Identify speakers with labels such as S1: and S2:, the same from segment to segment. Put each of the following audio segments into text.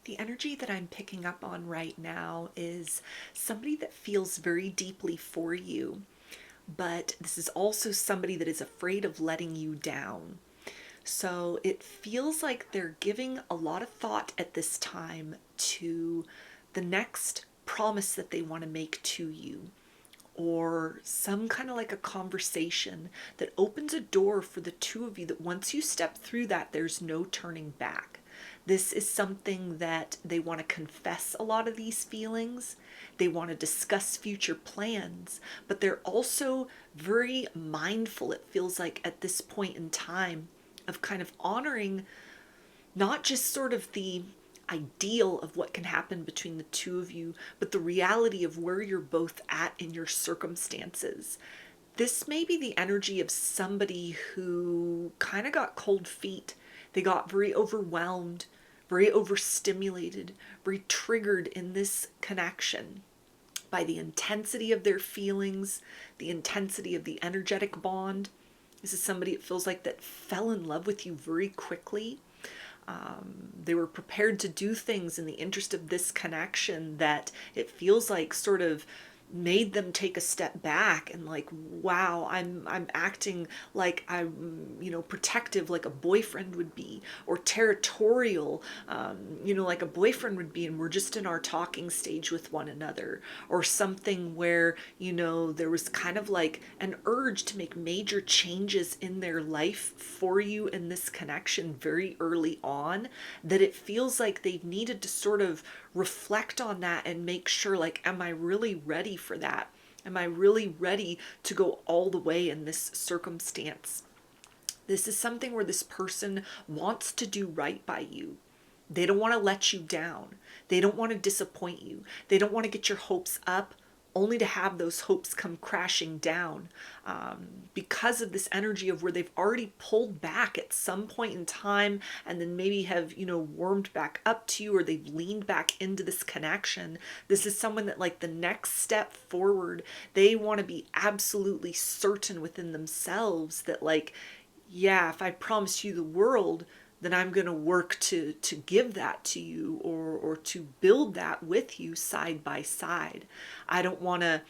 S1: The energy that I'm picking up on right now is somebody that feels very deeply for you, but this is also somebody that is afraid of letting you down. So it feels like they're giving a lot of thought at this time to the next promise that they want to make to you, or some kind of like a conversation that opens a door for the two of you, that once you step through that, there's no turning back. This is something that they want to confess a lot of these feelings. They want to discuss future plans, but they're also very mindful, it feels like, at this point in time, of kind of honoring not just sort of the ideal of what can happen between the two of you, but the reality of where you're both at in your circumstances. This may be the energy of somebody who kind of got cold feet. They got very overwhelmed, very overstimulated, very triggered in this connection by the intensity of their feelings, the intensity of the energetic bond. This is somebody, it feels like, that fell in love with you very quickly. They were prepared to do things in the interest of this connection that it feels like sort of made them take a step back and like, wow, I'm acting like I'm, protective, like a boyfriend would be, or territorial, like a boyfriend would be, and we're just in our talking stage with one another, or something where, there was kind of like an urge to make major changes in their life for you in this connection very early on, that it feels like they've needed to sort of reflect on that and make sure, like, am I really ready for that? Am I really ready to go all the way in this circumstance? This is something where this person wants to do right by you. They don't want to let you down. They don't want to disappoint you. They don't want to get your hopes up only to have those hopes come crashing down, because of this energy of where they've already pulled back at some point in time, and then maybe have, warmed back up to you, or they've leaned back into this connection. This is someone that, like, the next step forward, they want to be absolutely certain within themselves that, like, yeah, if I promise you the world, then I'm going to work to give that to you, or to build that with you side by side. I don't want to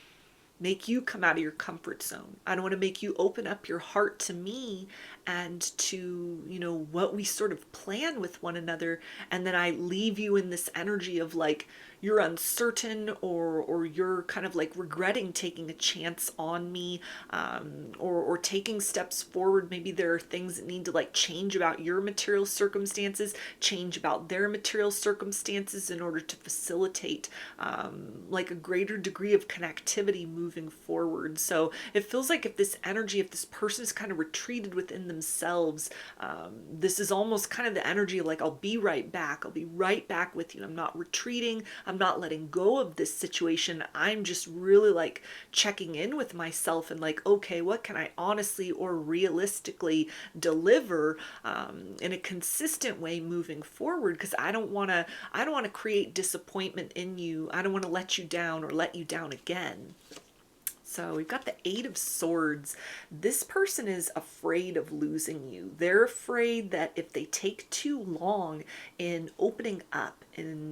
S1: make you come out of your comfort zone. I don't want to make you open up your heart to me and to, what we sort of plan with one another. And then I leave you in this energy of like, you're uncertain, or you're kind of like regretting taking a chance on me, or taking steps forward. Maybe there are things that need to like change about your material circumstances, change about their material circumstances in order to facilitate like a greater degree of connectivity moving forward. So it feels like if this energy, if this person is kind of retreated within themselves, this is almost kind of the energy of like, I'll be right back. I'll be right back with you. I'm not retreating. I'm not letting go of this situation. I'm just really like checking in with myself and like, okay, what can I honestly or realistically deliver in a consistent way moving forward? Because I don't want to create disappointment in you. I don't want to let you down or let you down again. So we've got the Eight of Swords. This person is afraid of losing you. They're afraid that if they take too long in opening up and,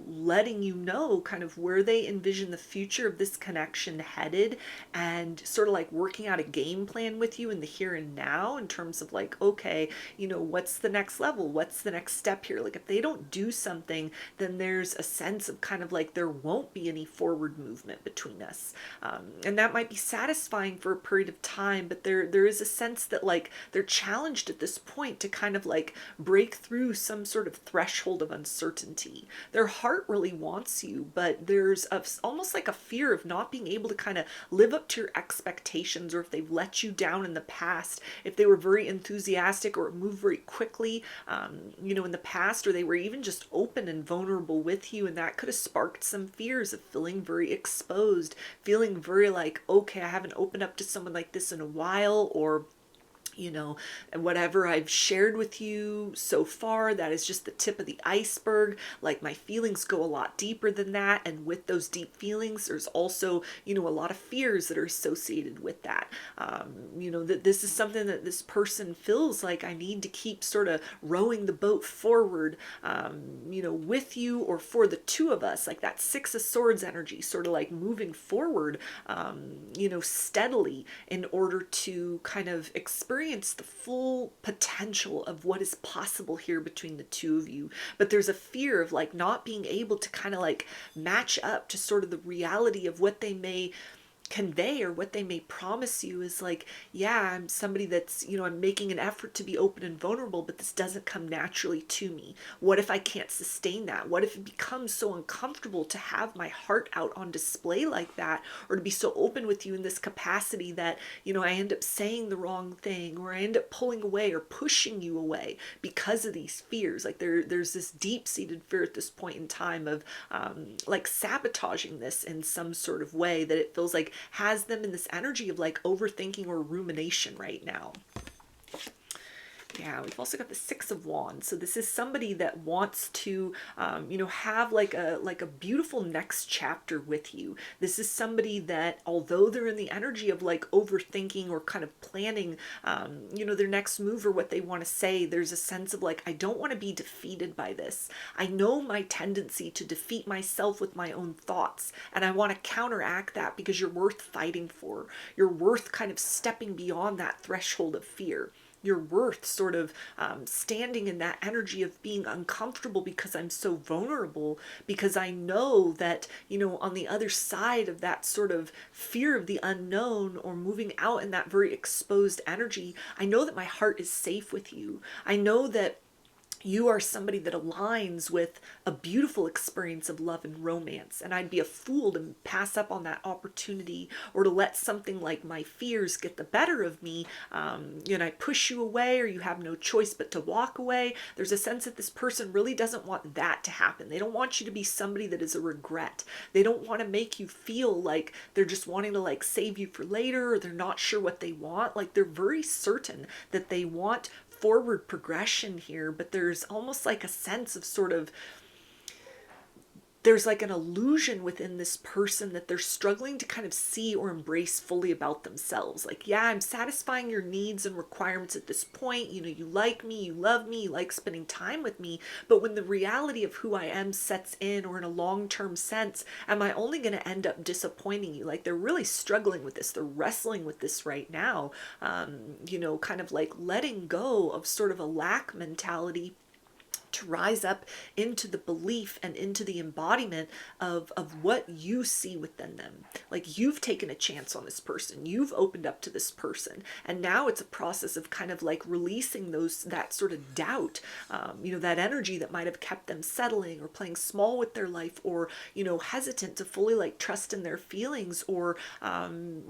S1: letting you know kind of where they envision the future of this connection headed, and sort of like working out a game plan with you in the here and now in terms of like, okay, what's the next level? What's the next step here? Like if they don't do something, then there's a sense of kind of like there won't be any forward movement between us. And that might be satisfying for a period of time, but there is a sense that like they're challenged at this point to kind of like break through some sort of threshold of uncertainty. Their heart really wants you, but there's almost like a fear of not being able to kind of live up to your expectations, or if they've let you down in the past, if they were very enthusiastic or moved very quickly, in the past, or they were even just open and vulnerable with you, and that could have sparked some fears of feeling very exposed, feeling very like, okay, I haven't opened up to someone like this in a while, or you know, and whatever I've shared with you so far, that is just the tip of the iceberg. Like, my feelings go a lot deeper than that. And with those deep feelings, there's also, you know, a lot of fears that are associated with that. You know, that this is something that this person feels like I need to keep sort of rowing the boat forward, you know, with you or for the two of us, like that Six of Swords energy, sort of like moving forward, you know, steadily in order to kind of experience the full potential of what is possible here between the two of you. But there's a fear of like not being able to kind of like match up to sort of the reality of what they may convey or what they may promise you. Is like, yeah, I'm somebody that's, you know, I'm making an effort to be open and vulnerable, but this doesn't come naturally to me. What if I can't sustain that? What if it becomes so uncomfortable to have my heart out on display like that, or to be so open with you in this capacity that, you know, I end up saying the wrong thing, or I end up pulling away or pushing you away because of these fears. Like, there's this deep-seated fear at this point in time of like sabotaging this in some sort of way that it feels like has them in this energy of like overthinking or rumination right now. Yeah, we've also got the Six of Wands. So this is somebody that wants to, you know, have like a beautiful next chapter with you. This is somebody that, although they're in the energy of like overthinking or kind of planning, you know, their next move or what they want to say, there's a sense of like, I don't want to be defeated by this. I know my tendency to defeat myself with my own thoughts, and I want to counteract that because you're worth fighting for. You're worth kind of stepping beyond that threshold of fear. You're worth sort of standing in that energy of being uncomfortable because I'm so vulnerable, because I know that, you know, on the other side of that sort of fear of the unknown or moving out in that very exposed energy, I know that my heart is safe with you. I know that you are somebody that aligns with a beautiful experience of love and romance. And I'd be a fool to pass up on that opportunity, or to let something like my fears get the better of me. You know, I push you away, or you have no choice but to walk away. There's a sense that this person really doesn't want that to happen. They don't want you to be somebody that is a regret. They don't want to make you feel like they're just wanting to like save you for later, or they're not sure what they want. Like, they're very certain that they want forward progression here, but there's almost like a sense of sort of, there's like an illusion within this person that they're struggling to kind of see or embrace fully about themselves. Like, yeah, I'm satisfying your needs and requirements at this point. You know, you like me, you love me, you like spending time with me. But when the reality of who I am sets in, or in a long-term sense, am I only going to end up disappointing you? Like, they're really struggling with this. They're wrestling with this right now. You know, kind of like letting go of sort of a lack mentality to rise up into the belief and into the embodiment of what you see within them. Like, you've taken a chance on this person, you've opened up to this person, and now it's a process of kind of like releasing that sort of doubt, you know, that energy that might have kept them settling or playing small with their life, or, you know, hesitant to fully like trust in their feelings, or,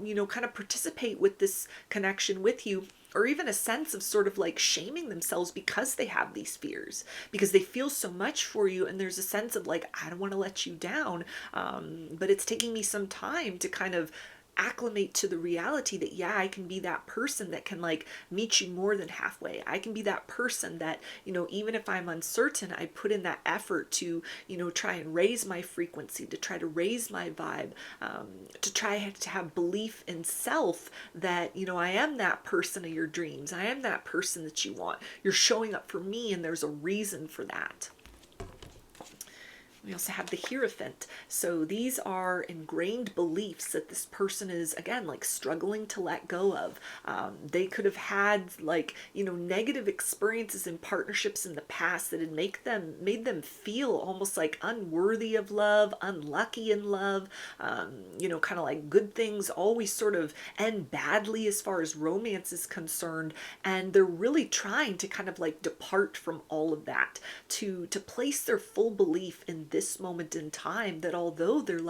S1: you know, kind of participate with this connection with you, or even a sense of sort of like shaming themselves because they have these fears, because they feel so much for you, and there's a sense of like, I don't want to let you down, but it's taking me some time to kind of acclimate to the reality that, yeah, I can be that person that can like meet you more than halfway. I can be that person that, you know, even if I'm uncertain, I put in that effort to, you know, try and raise my frequency, to try to raise my vibe, to try to have belief in self that, you know, I am that person of your dreams. I am that person that you want. You're showing up for me, and there's a reason for that. We also have the Hierophant. So these are ingrained beliefs that this person is, again, like struggling to let go of. They could have had like, you know, negative experiences in partnerships in the past that had made them feel almost like unworthy of love, unlucky in love. You know, kind of like good things always sort of end badly as far as romance is concerned. And they're really trying to kind of like depart from all of that, to place their full belief in this moment in time, that although they're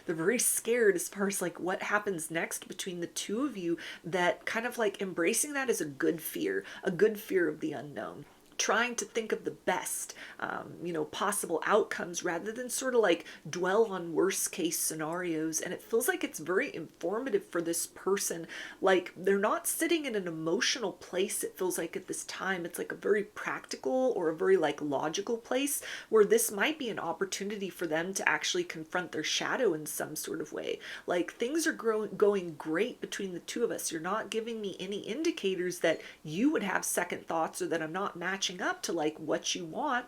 S1: very scared as far as like what happens next between the two of you, that kind of like embracing that is a good fear of the unknown. trying to think of the best, possible outcomes rather than sort of like dwell on worst case scenarios. And it feels like it's very informative for this person. Like they're not sitting in an emotional place, it feels like at this time. It's like a very practical or a very like logical place where this might be an opportunity for them to actually confront their shadow in some sort of way. Like things are going great between the two of us. You're not giving me any indicators that you would have second thoughts or that I'm not matching up to like what you want,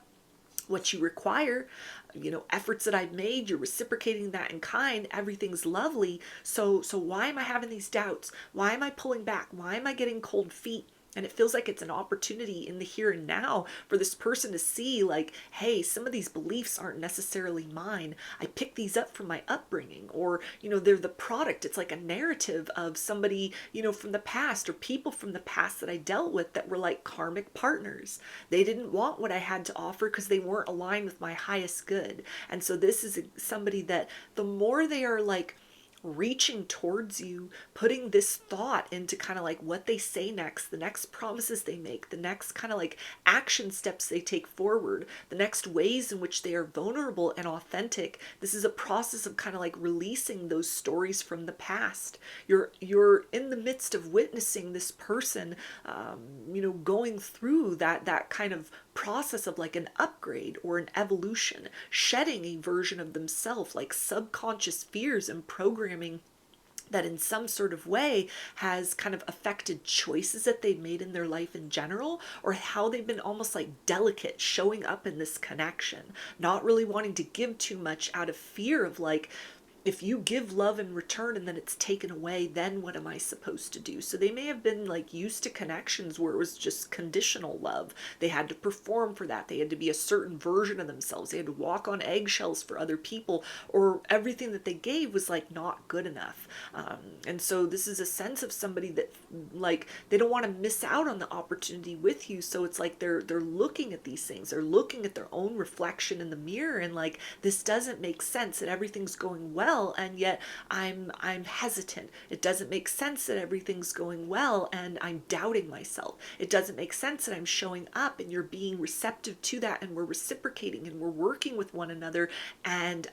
S1: what you require, efforts that I've made, you're reciprocating that in kind, everything's lovely. So why am I having these doubts? Why am I pulling back? Why am I getting cold feet? And it feels like it's an opportunity in the here and now for this person to see like, hey, some of these beliefs aren't necessarily mine. I picked these up from my upbringing, or, they're the product. It's like a narrative of somebody, from the past, or people from the past that I dealt with that were like karmic partners. They didn't want what I had to offer because they weren't aligned with my highest good. And so this is somebody that the more they are like reaching towards you, putting this thought into kind of like what they say next, the next promises they make, the next kind of like action steps they take forward, the next ways in which they are vulnerable and authentic. This is a process of kind of like releasing those stories from the past. You're in the midst of witnessing this person, going through that kind of process of like an upgrade or an evolution, shedding a version of themselves, like subconscious fears and programming that in some sort of way has kind of affected choices that they've made in their life in general, or how they've been almost like delicate showing up in this connection, not really wanting to give too much out of fear of like, if you give love in return and then it's taken away, then what am I supposed to do? So they may have been like used to connections where it was just conditional love. They had to perform for that. They had to be a certain version of themselves. They had to walk on eggshells for other people, or everything that they gave was like not good enough. And so this is a sense of somebody that like they don't want to miss out on the opportunity with you. So it's like they're looking at these things. They're looking at their own reflection in the mirror and like, this doesn't make sense that everything's going well, and yet I'm hesitant. It doesn't make sense that everything's going well and I'm doubting myself. It doesn't make sense that I'm showing up and you're being receptive to that, and we're reciprocating and we're working with one another, and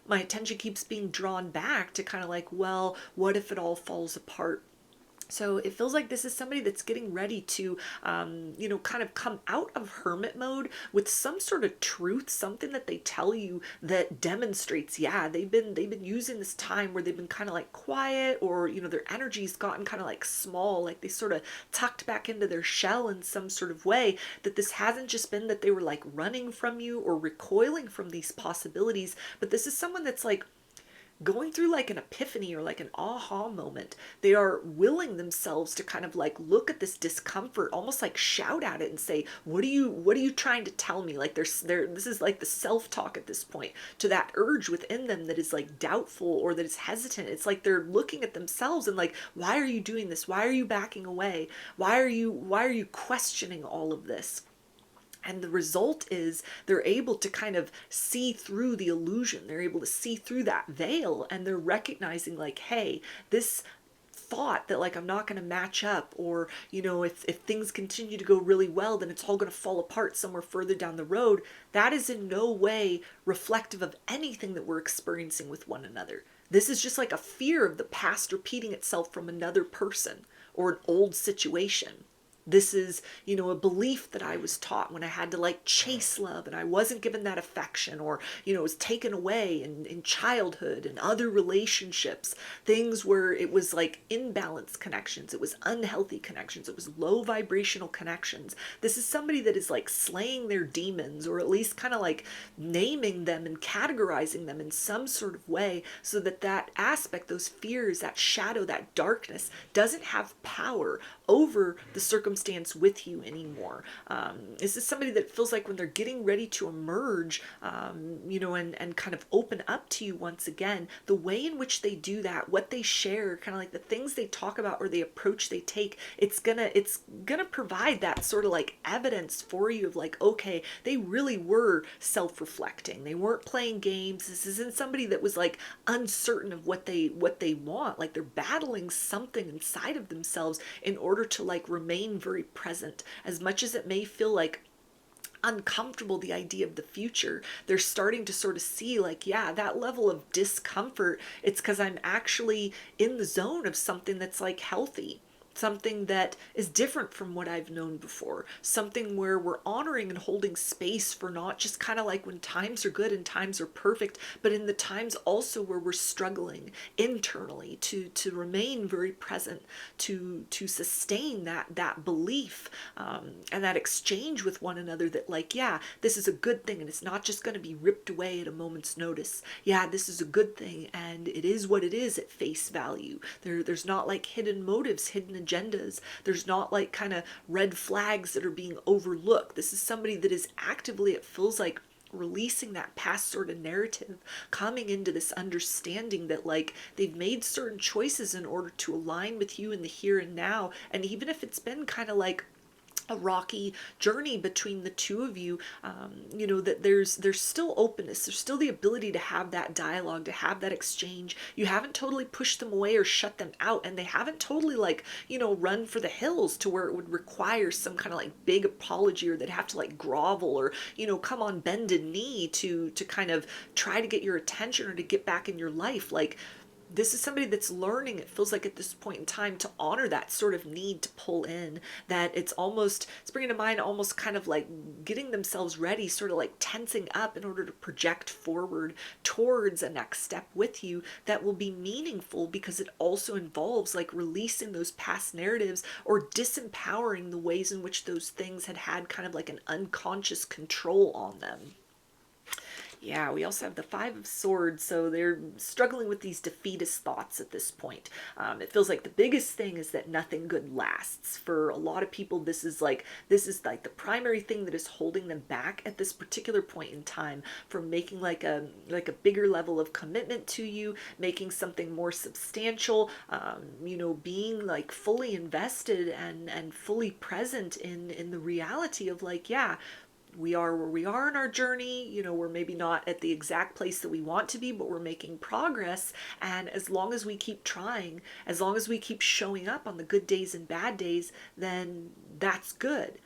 S1: my attention keeps being drawn back to kind of like, well, what if it all falls apart? So it feels like this is somebody that's getting ready to, kind of come out of hermit mode with some sort of truth, something that they tell you that demonstrates, yeah, they've been using this time where they've been kind of like quiet, or, their energy's gotten kind of like small, like they sort of tucked back into their shell in some sort of way, that this hasn't just been that they were like running from you or recoiling from these possibilities, but this is someone that's like going through like an epiphany or like an aha moment. They are willing themselves to kind of like look at this discomfort, almost like shout at it and say, what are you trying to tell me? Like this is like the self-talk at this point to that urge within them that is like doubtful or that is hesitant. It's like they're looking at themselves and like, why are you doing this? Why are you backing away? Why are you questioning all of this? And the result is they're able to kind of see through the illusion. They're able to see through that veil, and they're recognizing like, hey, this thought that like I'm not going to match up, or if things continue to go really well, then it's all going to fall apart somewhere further down the road. That is in no way reflective of anything that we're experiencing with one another. This is just like a fear of the past repeating itself from another person or an old situation. This is, a belief that I was taught when I had to like chase love and I wasn't given that affection, or, it was taken away in childhood and other relationships, things where it was like imbalanced connections. It was unhealthy connections. It was low vibrational connections. This is somebody that is like slaying their demons, or at least kind of like naming them and categorizing them in some sort of way, so that that aspect, those fears, that shadow, that darkness doesn't have power over the circumstance with you anymore. This is somebody that feels like when they're getting ready to emerge, and kind of open up to you once again, the way in which they do that, what they share, kind of like the things they talk about or the approach they take, it's gonna provide that sort of like evidence for you of like, okay, they really were self-reflecting. They weren't playing games. This isn't somebody that was like uncertain of what they want. Like they're battling something inside of themselves in order to like remain very present. As much as it may feel like uncomfortable, the idea of the future, they're starting to sort of see like, yeah, that level of discomfort, it's because I'm actually in the zone of something that's like healthy, something that is different from what I've known before, something where we're honoring and holding space for not just kind of like when times are good and times are perfect, but in the times also where we're struggling internally to remain very present, to sustain that belief, and that exchange with one another that like, yeah, this is a good thing and it's not just going to be ripped away at a moment's notice. Yeah, this is a good thing and it is what it is at face value. There's not like hidden motives, hidden agendas. There's not like kind of red flags that are being overlooked. This is somebody that is actively, it feels like, releasing that past sort of narrative, coming into this understanding that like they've made certain choices in order to align with you in the here and now. And even if it's been kind of like a rocky journey between the two of you, that there's still openness, there's still the ability to have that dialogue, to have that exchange. You haven't totally pushed them away or shut them out, and they haven't totally like run for the hills to where it would require some kind of like big apology, or they'd have to like grovel or come on bended knee to kind of try to get your attention or to get back in your life. Like, this is somebody that's learning, it feels like at this point in time, to honor that sort of need to pull in, that it's bringing to mind almost kind of like getting themselves ready, sort of like tensing up in order to project forward towards a next step with you that will be meaningful, because it also involves like releasing those past narratives or disempowering the ways in which those things had kind of like an unconscious control on them. Yeah, we also have the Five of Swords, so they're struggling with these defeatist thoughts at this point. It feels like the biggest thing is that nothing good lasts. For a lot of people, this is like the primary thing that is holding them back at this particular point in time from making like a bigger level of commitment to you, making something more substantial, being like fully invested and fully present in the reality of like, yeah, we are where we are in our journey. We're maybe not at the exact place that we want to be, but we're making progress. And as long as we keep trying, as long as we keep showing up on the good days and bad days, then that's good.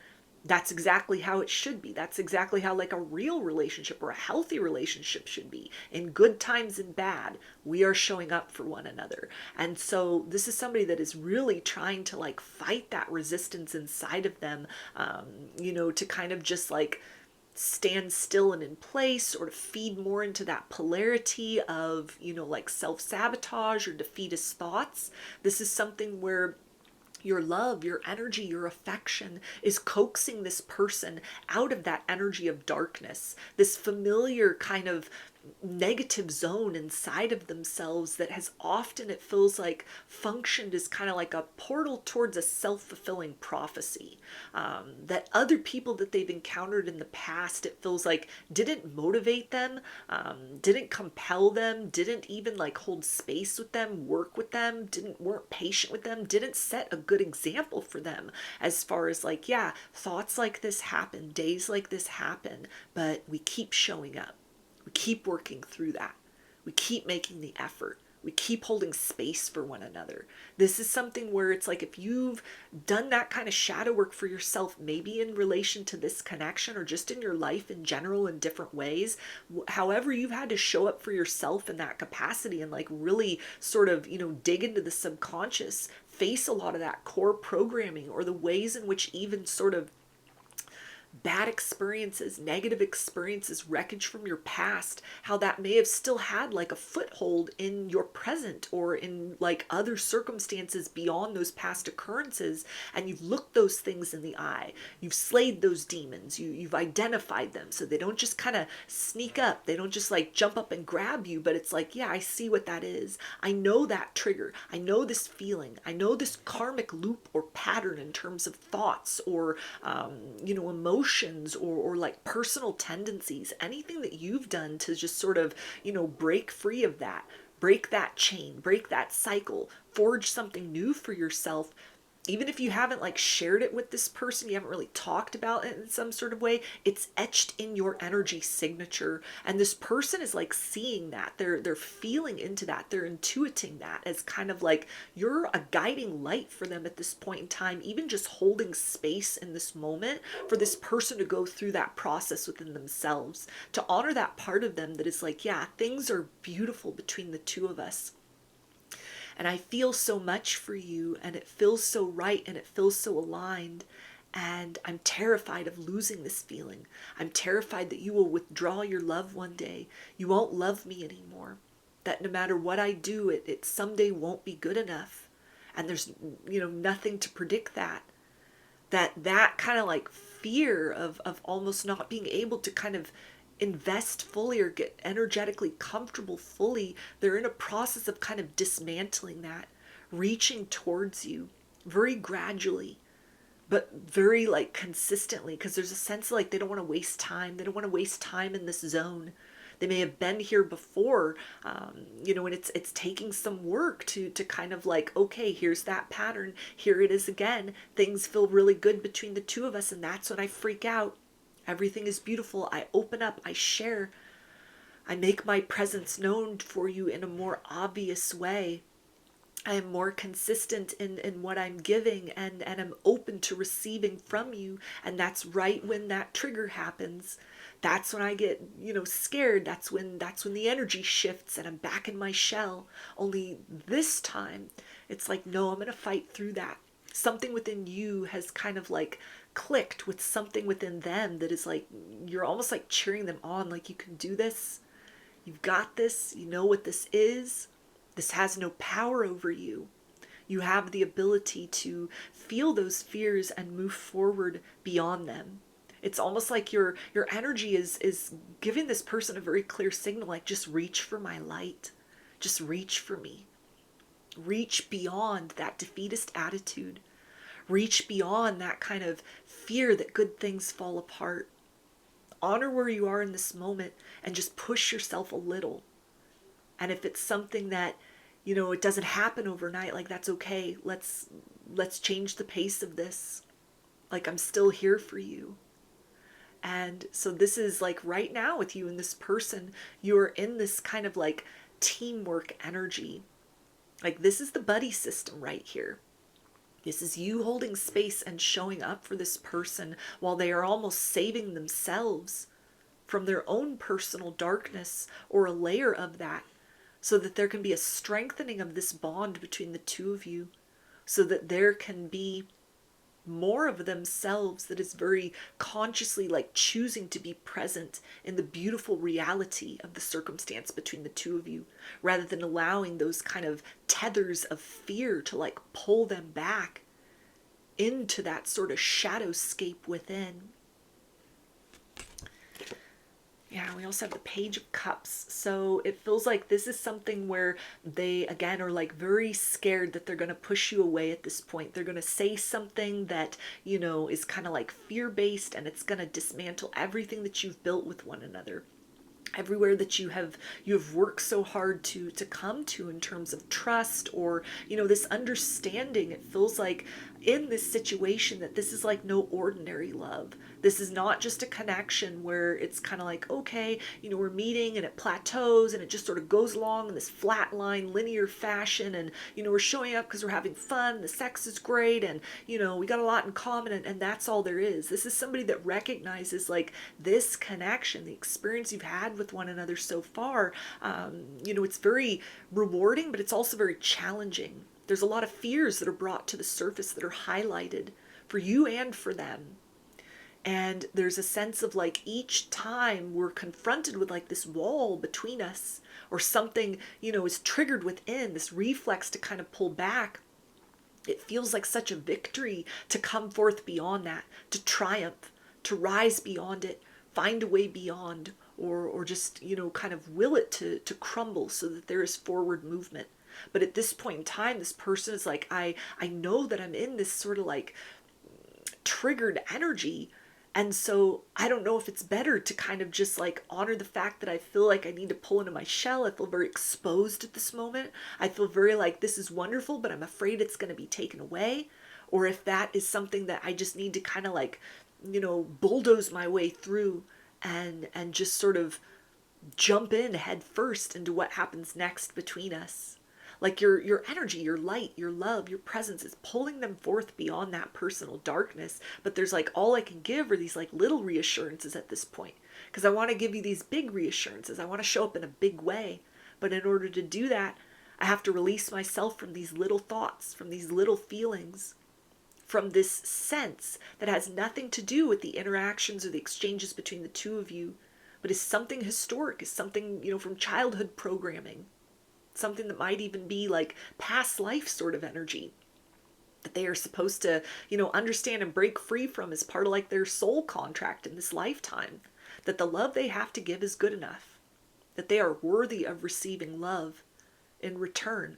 S1: That's exactly how it should be. That's exactly how like a real relationship or a healthy relationship should be. In good times and bad, we are showing up for one another. And so this is somebody that is really trying to like fight that resistance inside of them, to kind of just like stand still and in place, or to feed more into that polarity of, like self-sabotage or defeatist thoughts. This is something where your love, your energy, your affection is coaxing this person out of that energy of darkness, this familiar kind of negative zone inside of themselves that has often, it feels like, functioned as kind of like a portal towards a self-fulfilling prophecy, that other people that they've encountered in the past, it feels like, didn't motivate them, didn't compel them, didn't even like hold space with them, work with them, weren't patient with them, didn't set a good example for them, as far as like, yeah, thoughts like this happen, days like this happen, but we keep showing up. We keep working through that. We keep making the effort. We keep holding space for one another. This is something where it's like, if you've done that kind of shadow work for yourself, maybe in relation to this connection or just in your life in general in different ways, however you've had to show up for yourself in that capacity and like really sort of, dig into the subconscious, face a lot of that core programming, or the ways in which even sort of bad experiences, negative experiences, wreckage from your past, how that may have still had like a foothold in your present or in like other circumstances beyond those past occurrences. And you've looked those things in the eye. You've slayed those demons. You've identified them, so they don't just kind of sneak up. They don't just like jump up and grab you, but it's like, yeah, I see what that is. I know that trigger. I know this feeling. I know this karmic loop or pattern in terms of thoughts or, emotions or like personal tendencies, anything that you've done to just sort of, break free of that, break that chain, break that cycle, forge something new for yourself. Even if you haven't like shared it with this person, you haven't really talked about it in some sort of way, it's etched in your energy signature. And this person is like seeing that. They're feeling into that. They're intuiting that as kind of like you're a guiding light for them at this point in time, even just holding space in this moment for this person to go through that process within themselves, to honor that part of them that is like, yeah, things are beautiful between the two of us. And I feel so much for you, and it feels so right, and it feels so aligned. And I'm terrified of losing this feeling. I'm terrified that you will withdraw your love one day. You won't love me anymore. That no matter what I do, it someday won't be good enough. And there's, nothing to predict that. That kind of like fear of almost not being able to kind of invest fully or get energetically comfortable fully, they're in a process of kind of dismantling that, reaching towards you very gradually, but very like consistently, because there's a sense like they don't want to waste time. They don't want to waste time in this zone. They may have been here before, and it's taking some work to kind of like, okay, here's that pattern. Here it is again. Things feel really good between the two of us, and that's when I freak out. Everything is beautiful. I open up. I share. I make my presence known for you in a more obvious way. I am more consistent in what I'm giving, and I'm open to receiving from you. And that's right when that trigger happens. That's when I get, scared. That's when the energy shifts and I'm back in my shell. Only this time, it's like, no, I'm gonna fight through that. Something within you has kind of like clicked with something within them that is like, you're almost like cheering them on, like, you can do this. You've got this. You know what this is. This has no power over you. You have the ability to feel those fears and move forward beyond them. It's almost like your energy is giving this person a very clear signal, like, just reach for my light. Just reach for me. Reach beyond that defeatist attitude. Reach beyond that kind of fear that good things fall apart. Honor where you are in this moment and just push yourself a little. And if it's something that, it doesn't happen overnight, like, that's okay. Let's change the pace of this. Like, I'm still here for you. And so this is like right now with you and this person, you're in this kind of like teamwork energy. Like, this is the buddy system right here. This is you holding space and showing up for this person while they are almost saving themselves from their own personal darkness or a layer of that, so that there can be a strengthening of this bond between the two of you, so that there can be more of themselves that is very consciously like choosing to be present in the beautiful reality of the circumstance between the two of you, rather than allowing those kind of tethers of fear to like pull them back into that sort of shadowscape within. Yeah, we also have the Page of Cups. So it feels like this is something where they, again, are like very scared that they're going to push you away at this point. They're going to say something that, is kind of like fear-based, and it's going to dismantle everything that you've built with one another. Everywhere that you have worked so hard to come to in terms of trust, or this understanding. It feels like in this situation that this is like no ordinary love. This is not just a connection where it's kind of like, okay, we're meeting and it plateaus and it just sort of goes along in this flat line linear fashion, and we're showing up because we're having fun, the sex is great, and we got a lot in common, and that's all there is. This is somebody that recognizes like this connection, the experience you've had with one another so far. It's very rewarding, but it's also very challenging. There's a lot of fears that are brought to the surface that are highlighted for you and for them. And there's a sense of like each time we're confronted with like this wall between us, or something, is triggered within, this reflex to kind of pull back, it feels like such a victory to come forth beyond that, to triumph, to rise beyond it, find a way beyond, or just, kind of will it to crumble so that there is forward movement. But at this point in time, this person is like, I know that I'm in this sort of like triggered energy. And so I don't know if it's better to kind of just like honor the fact that I feel like I need to pull into my shell. I feel very exposed at this moment. I feel very like this is wonderful, but I'm afraid it's going to be taken away. or if that is something that I just need to kind of like, bulldoze my way through and just sort of jump in head first into what happens next between us. Like your energy, your light, your love, your presence is pulling them forth beyond that personal darkness. But there's like, all I can give are these like little reassurances at this point. Because I want to give you these big reassurances. I want to show up in a big way. But in order to do that, I have to release myself from these little thoughts, from these little feelings, from this sense that has nothing to do with the interactions or the exchanges between the two of you, but is something historic, is something, from childhood programming, something that might even be like past life sort of energy that they are supposed to, understand and break free from as part of like their soul contract in this lifetime, that the love they have to give is good enough, that they are worthy of receiving love in return.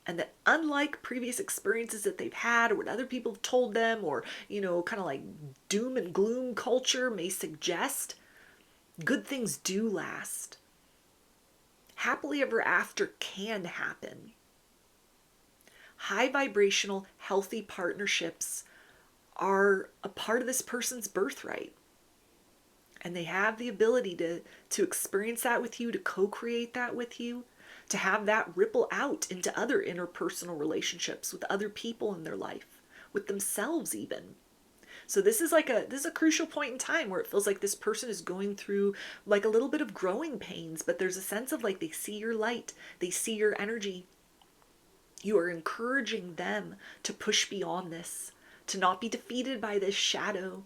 S1: And that unlike previous experiences that they've had or what other people have told them, or, kind of like doom and gloom culture may suggest, good things do last. Happily ever after can happen. High vibrational, healthy partnerships are a part of this person's birthright. And they have the ability to experience that with you, to co-create that with you, to have that ripple out into other interpersonal relationships with other people in their life, with themselves even. So this is a crucial point in time where it feels like this person is going through like a little bit of growing pains, but there's a sense of like they see your light, they see your energy. You are encouraging them to push beyond this, to not be defeated by this shadow,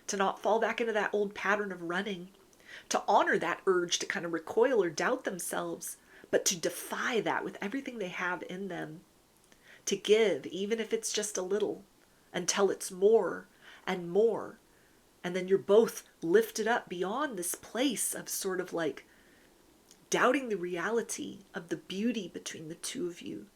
S1: to not fall back into that old pattern of running, to honor that urge to kind of recoil or doubt themselves, but to defy that with everything they have in them, to give, even if it's just a little, until it's more and more. And then you're both lifted up beyond this place of sort of like doubting the reality of the beauty between the two of you,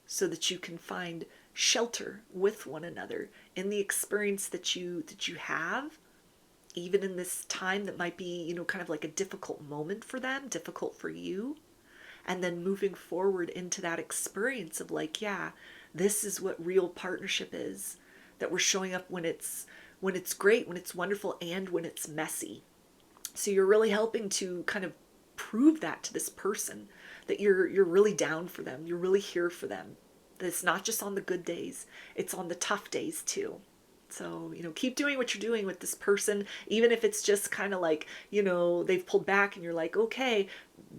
S1: so that you can find shelter with one another in the experience that you have, even in this time that might be, kind of like a difficult moment for them, difficult for you. And then moving forward into that experience of like, yeah, this is what real partnership is, that we're showing up when it's great, when it's wonderful, and when it's messy. So you're really helping to kind of prove that to this person, that you're really down for them, you're really here for them, that it's not just on the good days, it's on the tough days too. So, keep doing what you're doing with this person, even if it's just kind of like, they've pulled back and you're like, okay,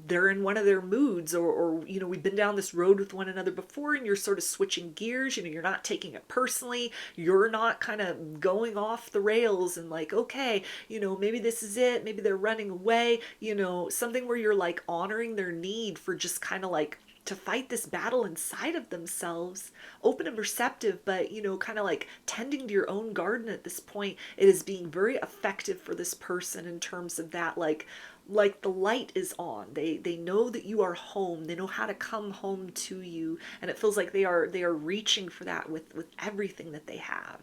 S1: they're in one of their moods, or, we've been down this road with one another before, and you're sort of switching gears, you're not taking it personally. You're not kind of going off the rails and like, okay, maybe this is it. Maybe they're running away, something where you're like honoring their need for just kind of like to fight this battle inside of themselves, open and receptive, but kind of like tending to your own garden at this point. It is being very effective for this person in terms of that, like the light is on. They know that you are home. They know how to come home to you, and it feels like they are reaching for that with everything that they have.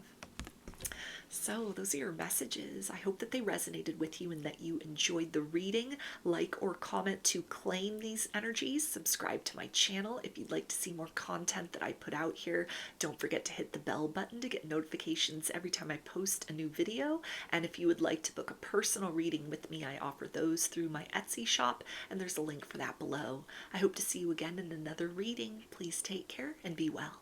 S1: So those are your messages. I hope that they resonated with you and that you enjoyed the reading. Like or comment to claim these energies. Subscribe to my channel if you'd like to see more content that I put out here. Don't forget to hit the bell button to get notifications every time I post a new video. And if you would like to book a personal reading with me, I offer those through my Etsy shop, and there's a link for that below. I hope to see you again in another reading. Please take care and be well.